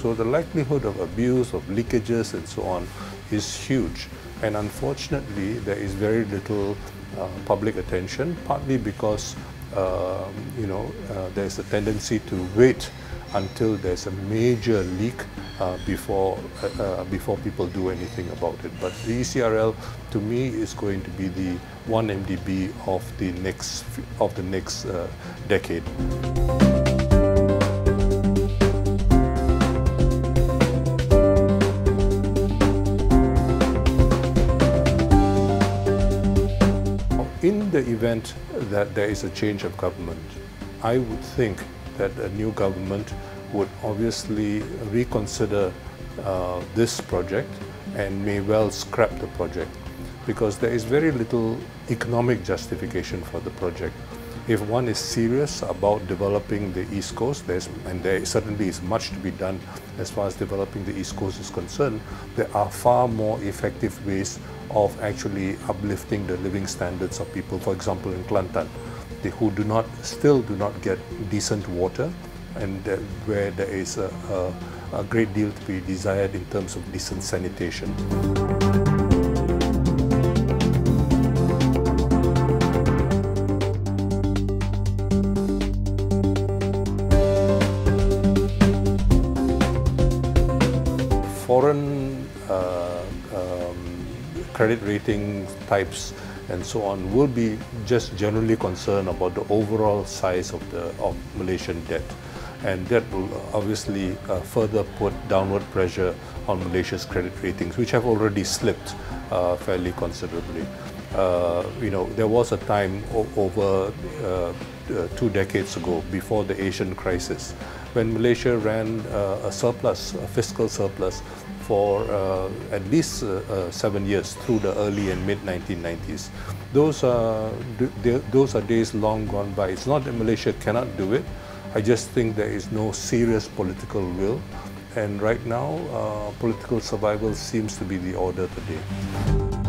So the likelihood of abuse, of leakages and so on is huge. And unfortunately, there is very little public attention, partly because there's a tendency to wait until there's a major leak before people do anything about it. But the ECRL, to me, is going to be the 1 MDB of the next decade. In the event that there is a change of government, I would think that a new government would obviously reconsider this project and may well scrap the project, because there is very little economic justification for the project. If one is serious about developing the East Coast, there certainly is much to be done as far as developing the East Coast is concerned. There are far more effective ways of actually uplifting the living standards of people. For example, in Kelantan, who still do not get decent water, and where there is a great deal to be desired in terms of decent sanitation. Foreign credit rating types and so on will be just generally concerned about the overall size of Malaysian debt, and that will obviously further put downward pressure on Malaysia's credit ratings, which have already slipped fairly considerably. There was a time over 2 decades ago, before the Asian crisis, when Malaysia ran a fiscal surplus for at least 7 years through the early and mid-1990s. Those are days long gone by. It's not that Malaysia cannot do it. I just think there is no serious political will, and right now political survival seems to be the order of the day.